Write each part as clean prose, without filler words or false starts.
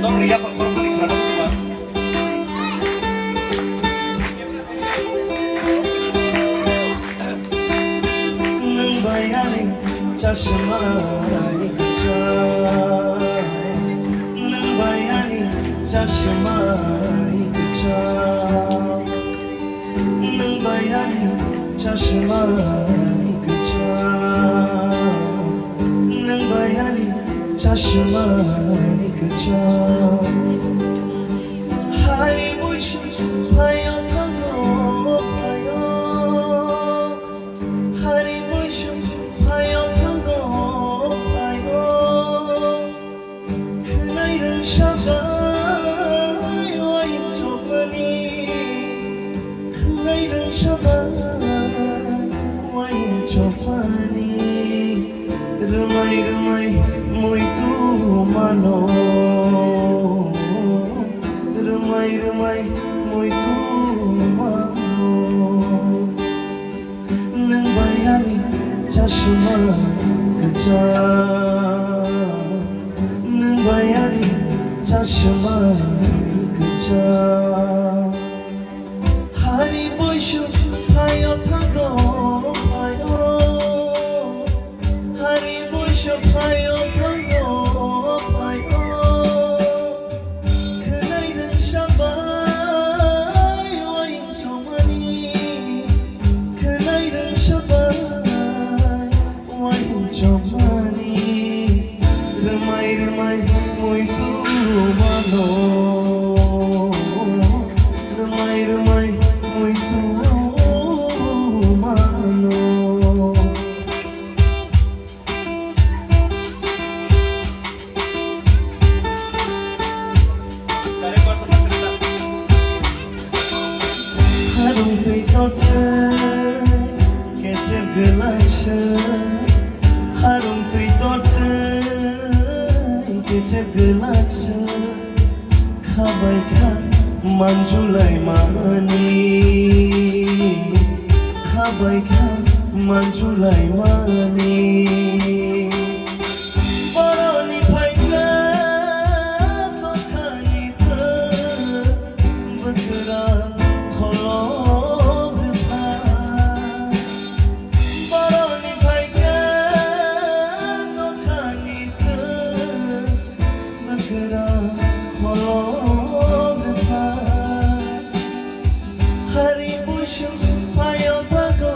Dong lihat kok balik hadap semua. Nang bayani chashmai kacha, nang bayani chashmai kacha, nang bayani chashmai kacha, nang bayani chashmai kacha. Hari boisho payo tango payo, hari boisho payo tango payo. Kınayın şabay ayın topani, kınayın şabay ayın topani. Rumay rumay muito mano, rumay rumay muito mano. Nang bayani chashma kacha, nang bayani chashma kacha. Hari boisho payo tango payo, hari boisho payo tango payo. Kınayın şabay ayın tomani, kınayın şabay ayın tomani. Rumay rumay muito mano, rumay rumay muito mano. Dari keluar sama cerita. Harung tuitote kecep gelashe, harung tuitote kecep gelashe. Khabai kha manjulai mani, khabai kha manjulai mani. Boroni phaika tokhani ta bakra kholo bha. Boroni phaika tokhani ta bakra kholo bha. Hari boisho payo tango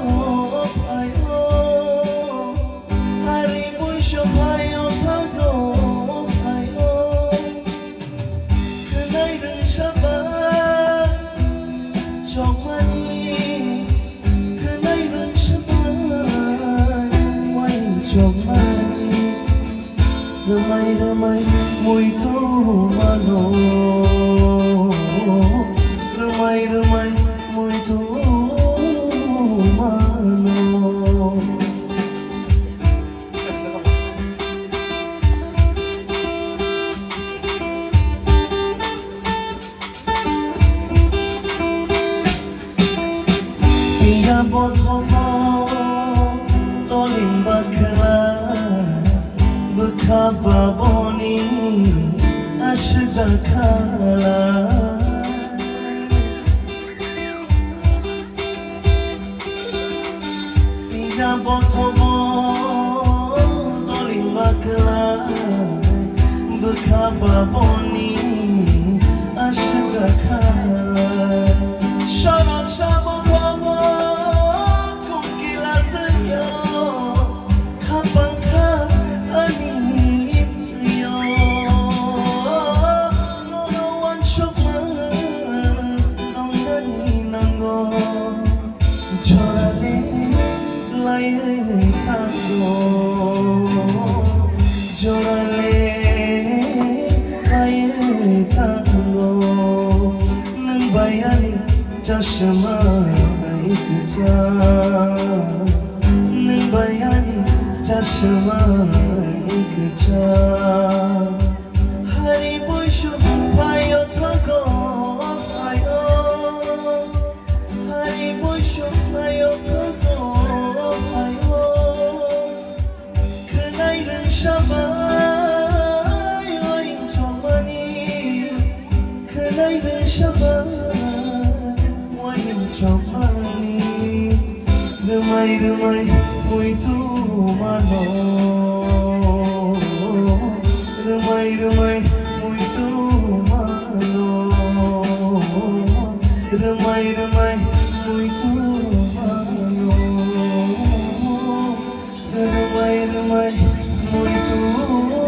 payo, hari boisho payo tango payo. Kınayın şabay çokmani, kınayın şabay ayın çokmani. Rumay rumay muito mano, rumay rumay muito mano. Pindah botomo toling bakra, bekaba boni aşıga kala. Pindah botomo toling bakra, bekaba boni aşıga kala. Şamak şamak hava kukilatnya, kapan kah anit yo. Nonawan syokma dong nani nanggo, jorane lai tango, jorane lai remai muito malo remai muito malo remai muito malo remai muito